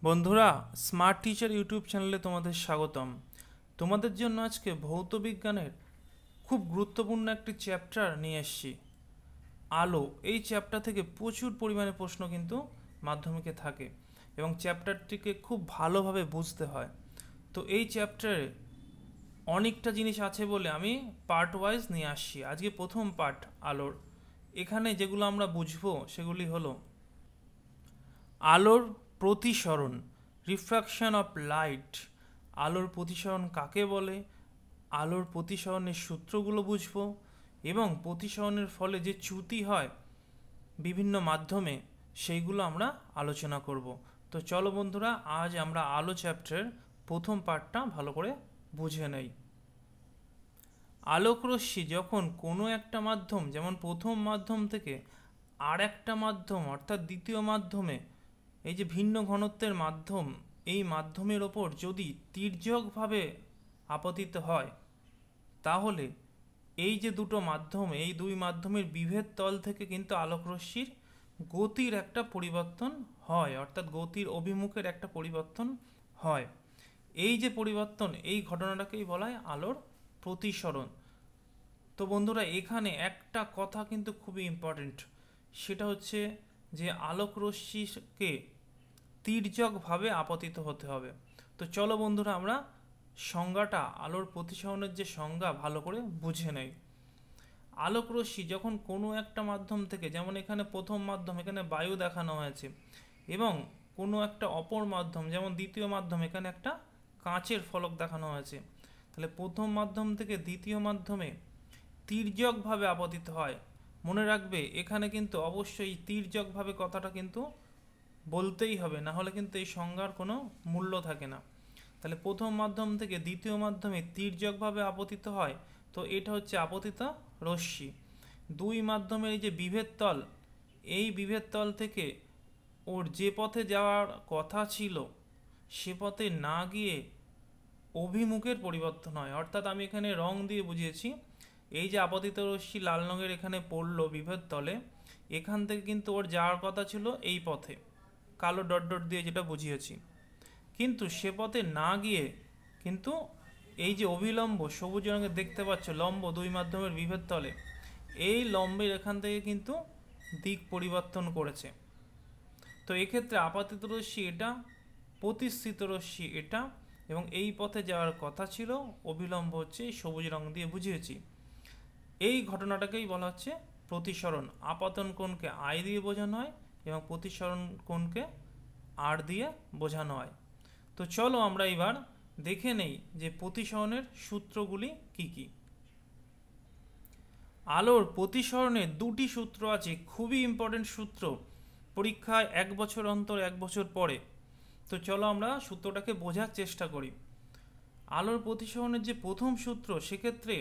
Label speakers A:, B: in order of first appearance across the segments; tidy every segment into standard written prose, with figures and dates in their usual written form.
A: বন্ধুরা, smart teacher YouTube চ্যানেলে তোমাদের স্বাগতম। তোমাদের জন্য আজকে ভৌত বিজ্ঞানের খুব গুরুত্বপূর্ণ একটি চ্যাপ্টার নিয়ে এসেছি, আলো। এই চ্যাপ্টার থেকে প্রচুর পরিমাণে প্রশ্ন কিন্তু মাধ্যমিকে থাকে এবং চ্যাপ্টারটিকে খুব ভালোভাবে বুঝতে হয়। তো এই চ্যাপ্টারে অনেকটা জিনিস আছে বলে আমি পার্ট ওয়াইজ নিয়ে আসছি। আজকে প্রথম পার্ট আলোর। এখানে যেগুলো আমরা বুঝবো সেগুলি হলো আলোর প্রতিসরণ, রিফ্রাকশন অফ লাইট। আলোর প্রতিসরণ কাকে বলে, আলোর প্রতিসরণের সূত্রগুলো বুঝবো এবং প্রতিসরণের ফলে যে চ্যুতি হয় বিভিন্ন মাধ্যমে সেইগুলো আমরা আলোচনা করব। তো চলো বন্ধুরা, আজ আমরা আলো চ্যাপ্টারের প্রথম পার্টটা ভালো করে বুঝে নেই। আলোকরশ্মি যখন কোনো একটা মাধ্যম, যেমন প্রথম মাধ্যম থেকে আর একটা মাধ্যম অর্থাৎ দ্বিতীয় মাধ্যমে, এই যে ভিন্ন ঘনত্বের মাধ্যম, এই মাধ্যমের ওপর যদি তির্যকভাবে আপতিত হয়, তাহলে এই যে দুটো মাধ্যম, এই দুই মাধ্যমের বিভেদ তল থেকে কিন্তু আলোকরশ্মির গতির একটা পরিবর্তন হয়, অর্থাৎ গতির অভিমুখের একটা পরিবর্তন হয়। এই যে পরিবর্তন, এই ঘটনাটাকেই বলা হয় আলোর প্রতিসরণ। তো বন্ধুরা, এখানে একটা কথা কিন্তু খুবই ইম্পর্টেন্ট, সেটা হচ্ছে যে আলোকরশ্মিকে তির্যকভাবে আপতিত হতে হবে। তো চলো বন্ধুরা, আমরা সংজ্ঞাটা, আলোর প্রতিসরণের যে সংজ্ঞা ভালো করে বুঝে নেই। আলোকরশ্মি যখন কোনো একটা মাধ্যম থেকে, যেমন এখানে প্রথম মাধ্যম, এখানে বায়ু দেখানো হয়েছে, এবং কোনো একটা অপর মাধ্যম যেমন দ্বিতীয় মাধ্যম, এখানে একটা কাঁচের ফলক দেখানো হয়েছে, তাহলে প্রথম মাধ্যম থেকে দ্বিতীয় মাধ্যমে তির্যকভাবে আপতিত হয়। মনে রাখবে, এখানে কিন্তু অবশ্যই তির্যকভাবে কথাটা কিন্তু বলতেই হবে, না হলে কিন্তু এই সংজ্ঞার কোনো মূল্য থাকে না। তাহলে প্রথম মাধ্যম থেকে দ্বিতীয় মাধ্যমে তির্যকভাবে আপতিত হয়, তো এটা হচ্ছে আপতিত রশ্মি। দুই মাধ্যমের এই যে বিভেদ তল, এই বিভেদ তল থেকে ওর যে পথে যাওয়ার কথা ছিল সে পথে না গিয়ে অভিমুখের পরিবর্তন হয়। অর্থাৎ আমি এখানে রং দিয়ে বুঝিয়েছি, এই যে আপতিত রশ্মি লাল রঙের এখানে পড়লো বিভেদ তলে, এখান থেকে কিন্তু ওর যাওয়ার কথা ছিল এই পথে, কালো ডট ডট দিয়ে যেটা বুঝিয়েছি, কিন্তু সে পথে না গিয়ে কিন্তু এই যে অভিলম্ব সবুজ রঙের দেখতে পাচ্ছ, লম্ব দুই মাধ্যমের বিভেদ তলে, এই লম্বের এখান থেকে কিন্তু দিক পরিবর্তন করেছে। তো এক্ষেত্রে আপাতিত রশ্মি এটা, প্রতিস্থিত রশ্মি এটা, এবং এই পথে যাওয়ার কথা ছিল, অভিলম্ব হচ্ছে সবুজ রং দিয়ে বুঝিয়েছি। এই ঘটনাটাকেই বলা হচ্ছে প্রতিসরণ। আপাতন কোণকে আই দিয়ে বোঝানো হয় এবং প্রতিসরণ কোণকে আর দিয়ে বোঝানো হয়। তো চলো আমরা এবার দেখে নেই যে প্রতিসরণের সূত্রগুলি কি কি। আলোর প্রতিসরণের দুটি সূত্র আছে, খুবই ইম্পর্টেন্ট সূত্র, পরীক্ষায় এক বছর অন্তর এক বছর পরে। তো চলো আমরা সূত্রটাকে বোঝার চেষ্টা করি। আলোর প্রতিসরণের যে প্রথম সূত্র, সেক্ষেত্রে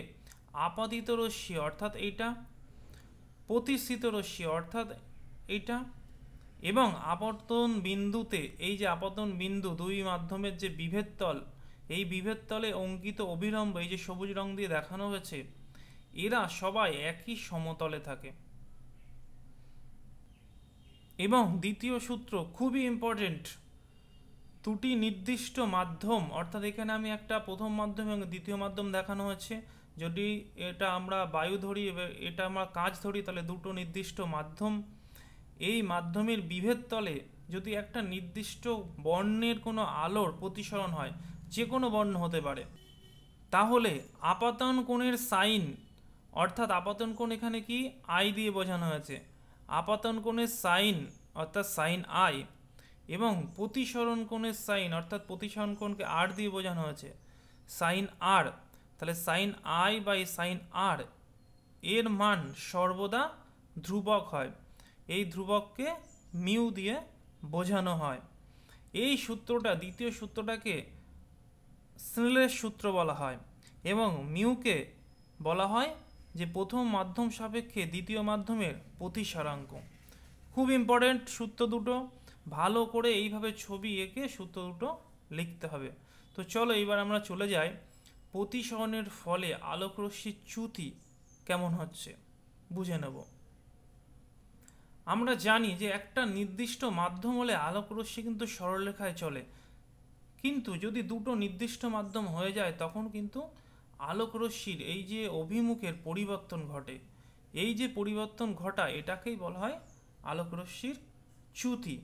A: আপাতিত রশ্মি অর্থাৎ এইটা, প্রতিস্থিত রশ্মি অর্থাৎ এইটা, এবং আপতন বিন্দুতে, এই যে আপতন বিন্দু দুই মাধ্যমের যে বিভেদ তল, এই বিভেদ তলে অঙ্কিত অভিলম্ব, এই যে সবুজ রং দিয়ে দেখানো হয়েছে, এরা সবাই একই সমতলে থাকে। এবং দ্বিতীয় সূত্র খুবই ইম্পর্টেন্ট, দুটি নির্দিষ্ট মাধ্যম, অর্থাৎ এখানে আমি একটা প্রথম মাধ্যম এবং দ্বিতীয় মাধ্যম দেখানো হয়েছে, যদি এটা আমরা বায়ু ধরি এবং এটা আমরা কাঁচ ধরি, তাহলে দুটো নির্দিষ্ট মাধ্যম, এই মাধ্যমের বিভেদ তলে যদি একটা নির্দিষ্ট বর্ণের কোনো আলোর প্রতিসরণ হয়, যে কোনো বর্ণ হতে পারে, তাহলে আপাতন কোণের সাইন, অর্থাৎ আপাতন কোণ এখানে কি আই দিয়ে বোঝানো হয়েছে, আপাতন কোণের সাইন অর্থাৎ সাইন আই, এবং প্রতিসরণ কোণের সাইন অর্থাৎ প্রতিসরণ কোণকে আর দিয়ে বোঝানো হয়েছে সাইন আর, তাহলে সাইন আই বাই সাইন আর এর মান সর্বদা ধ্রুবক হয়। এই ধ্রুবককে মিউ দিয়ে বোঝানো হয়। এই সূত্রটা, দ্বিতীয় সূত্রটাকে স্নেলের সূত্র বলা হয়, এবং মিউকে বলা হয় যে প্রথম মাধ্যম সাপেক্ষে দ্বিতীয় মাধ্যমের প্রতিসরাঙ্ক। খুব ইম্পর্টেন্ট সূত্র দুটো, ভালো করে এইভাবে ছবি এঁকে সূত্র দুটো লিখতে হবে। তো চলো এবার আমরা চলে যাই প্রতিসরণের ফলে আলোকরশ্মির চ্যুতি কেমন হচ্ছে বুঝে নেব। আমরা জানি যে একটা নির্দিষ্ট মাধ্যম হলে আলোক রশ্মি কিন্তু সরলরেখায় চলে, কিন্তু যদি দুটো নির্দিষ্ট মাধ্যম হয়ে যায় তখন কিন্তু আলোক রশ্মির এই যে অভিমুখের পরিবর্তন ঘটে। এই যে পরিবর্তন ঘটা এটাকেই বলা হয় আলোক রশ্মির চ্যুতি,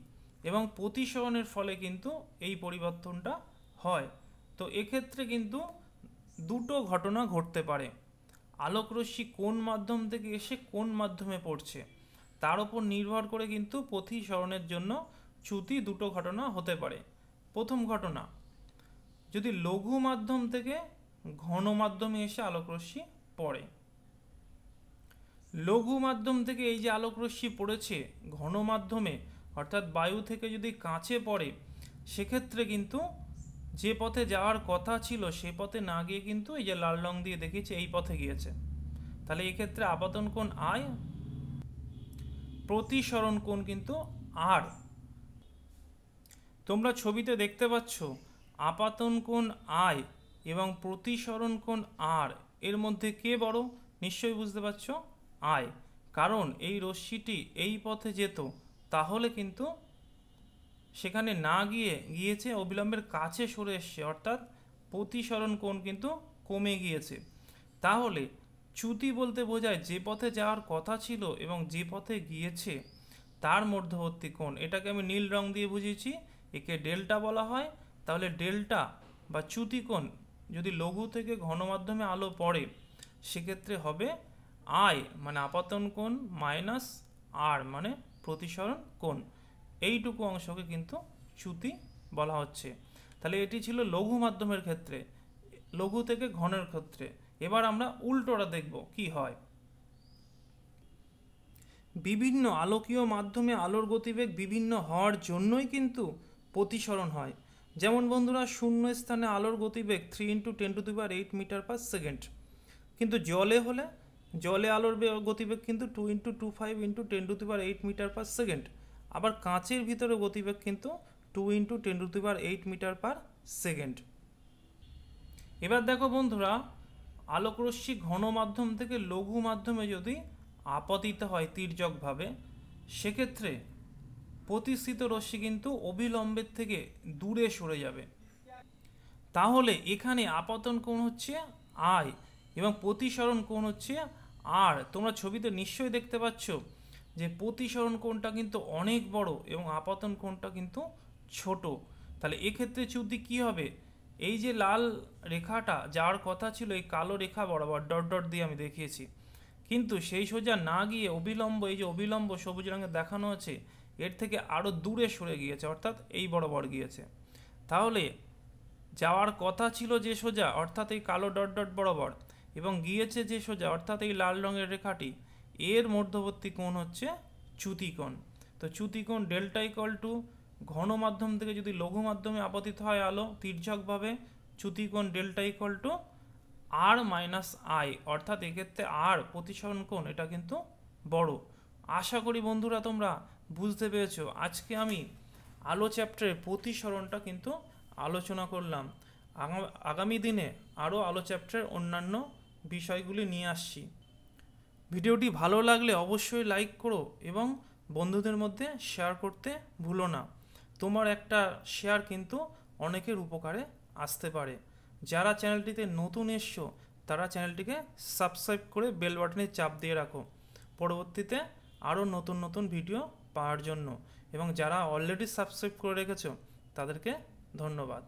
A: এবং প্রতিসরণের ফলে কিন্তু এই পরিবর্তনটা হয়। তো এক্ষেত্রে কিন্তু দুটো ঘটনা ঘটতে পারে। আলোক রশ্মি কোন মাধ্যম থেকে এসে কোন মাধ্যমে পড়ছে তার উপর নির্ভর করে কিন্তু প্রতিসরণের জন্য চ্যুতি দুটো ঘটনা হতে পারে। প্রথম ঘটনা, যদি লঘু মাধ্যম থেকে ঘন মাধ্যমে এসে আলোক রশ্মি পড়ে। লঘু মাধ্যম থেকে এই যে আলোক রশ্মি পড়েছে ঘন মাধ্যমে অর্থাৎ বায়ু থেকে যদি কাঁচে পড়ে, সেক্ষেত্রে কিন্তু যে পথে যাওয়ার কথা ছিল সে পথে না গিয়ে কিন্তু এই যে লাল রং দিয়ে দেখিয়েছে এই পথে গিয়েছে। তাহলে এক্ষেত্রে আপাতন কোণ আই, প্রতিসরণ কোণ কিন্তু আর। তোমরা ছবিতে দেখতে পাচ্ছ আপাতন কোণ আই এবং প্রতিসরণ কোণ আর, এর মধ্যে কে বড়? নিশ্চয়ই বুঝতে পারছ আই, কারণ এই রশ্মিটি এই পথে যেত তাহলে কিন্তু সেখানে না গিয়েছে অবিলম্বের কাছে সরে এসছে, অর্থাৎ প্রতিসরণ কোণ কিন্তু কমে গিয়েছে। তাহলে চ্যুতি বলতে বোঝায় যে পথে যাওয়ার কথা ছিল এবং যে পথে গিয়েছে তার মধ্যবর্তী কোণ। এটাকে আমি নীল রং দিয়ে বুঝিয়েছি, একে ডেল্টা বলা হয়। তাহলে ডেল্টা বা চ্যুতি কোণ যদি লঘু থেকে ঘন মাধ্যমে আলো পড়ে সেক্ষেত্রে হবে আই মানে আপাতন কোণ মাইনাস আর মানে প্রতিসরণ কোণ। এইটুকু অংশকে কিন্তু চ্যুতি বলা হচ্ছে। তাহলে এটি ছিল লঘু মাধ্যমের ক্ষেত্রে, লঘু থেকে ঘনের ক্ষেত্রে। এবার আমরা উল্টোটা দেখব কি হয়। বিভিন্ন আলোকীয় মাধ্যমে আলোর গতিবেগ বিভিন্ন হওয়ার জন্যই কিন্তু প্রতিসরণ হয়। যেমন বন্ধুরা, শূন্য স্থানে আলোর গতিবেগ 3 × 10⁸ মিটার/সেকেন্ড, কিন্তু জলে আলোর গতিবেগ কিন্তু 2 × 25 × 10⁸ মিটার/সেকেন্ড। আবার কাঁচের ভিতরে গতিবেগ কিন্তু 2 × 10⁸ মিটার/সেকেন্ড। এবার দেখো বন্ধুরা, আলোক রশ্মি ঘন মাধ্যম থেকে লঘু মাধ্যমে যদি আপতিত হয় তির্যকভাবে, সেক্ষেত্রে প্রতিসৃত রশ্মি কিন্তু অবিলম্বের থেকে দূরে সরে যাবে। তাহলে এখানে আপতন কোণ হচ্ছে আই এবং প্রতিসরণ কোণ হচ্ছে আর। তোমরা ছবিতে নিশ্চয়ই দেখতে পাচ্ছ যে প্রতিসরণ কোণটা কিন্তু অনেক বড় এবং আপতন কোণটা কিন্তু ছোট। তাহলে এক্ষেত্রে চ্যুতি কি হবে? এই যে লাল রেখাটা যাওয়ার কথা ছিল এই কালো রেখা বরাবর ডট ডট দিয়ে আমি দেখিয়েছি, কিন্তু সেই সোজা না গিয়ে অবিলম্ব, এই যে অবিলম্ব সবুজ রঙে দেখানো আছে, এর থেকে আরও দূরে সরে গিয়েছে, অর্থাৎ এই বরাবর গিয়েছে। তাহলে যাওয়ার কথা ছিল যে সোজা অর্থাৎ এই কালো ডট ডট বরাবর, এবং গিয়েছে যে সোজা অর্থাৎ এই লাল রঙের রেখাটি, এর মধ্যবর্তী কোণ হচ্ছে চ্যুতি কোণ। তো চ্যুতি কোণ ডেল্টা ইকুয়াল টু ঘন মাধ্যম থেকে যদি লঘু মাধ্যমে আপতিত হয় আলো তির্যকভাবে, চ্যুতি কোণ delta equal to r minus i, অর্থাৎ এক্ষেত্রে আর প্রতিসরণ কোণ এটা কিন্তু বড়। আশা করি বন্ধুরা তোমরা বুঝতে পেরেছো। আজকে আমি আলো চ্যাপ্টারের প্রতিসরণটা কিন্তু আলোচনা করলাম। আগামী দিনে আরও আলো চ্যাপ্টারের অন্যান্য বিষয়গুলি নিয়ে আসছি। ভিডিওটি ভালো লাগলে অবশ্যই লাইক করো এবং বন্ধুদের মধ্যে শেয়ার করতে ভুলো না। তোমার একটা শেয়ার কিন্তু অনেকের উপকারে আসতে পারে। যারা চ্যানেলটিতে নতুন এসছো তারা চ্যানেলটিকে সাবস্ক্রাইব করে বেল বাটনে চাপ দিয়ে রাখো পরবর্তীতে আরও নতুন নতুন ভিডিও পাওয়ার জন্য, এবং যারা অলরেডি সাবস্ক্রাইব করে রেখেছো তাদেরকে ধন্যবাদ।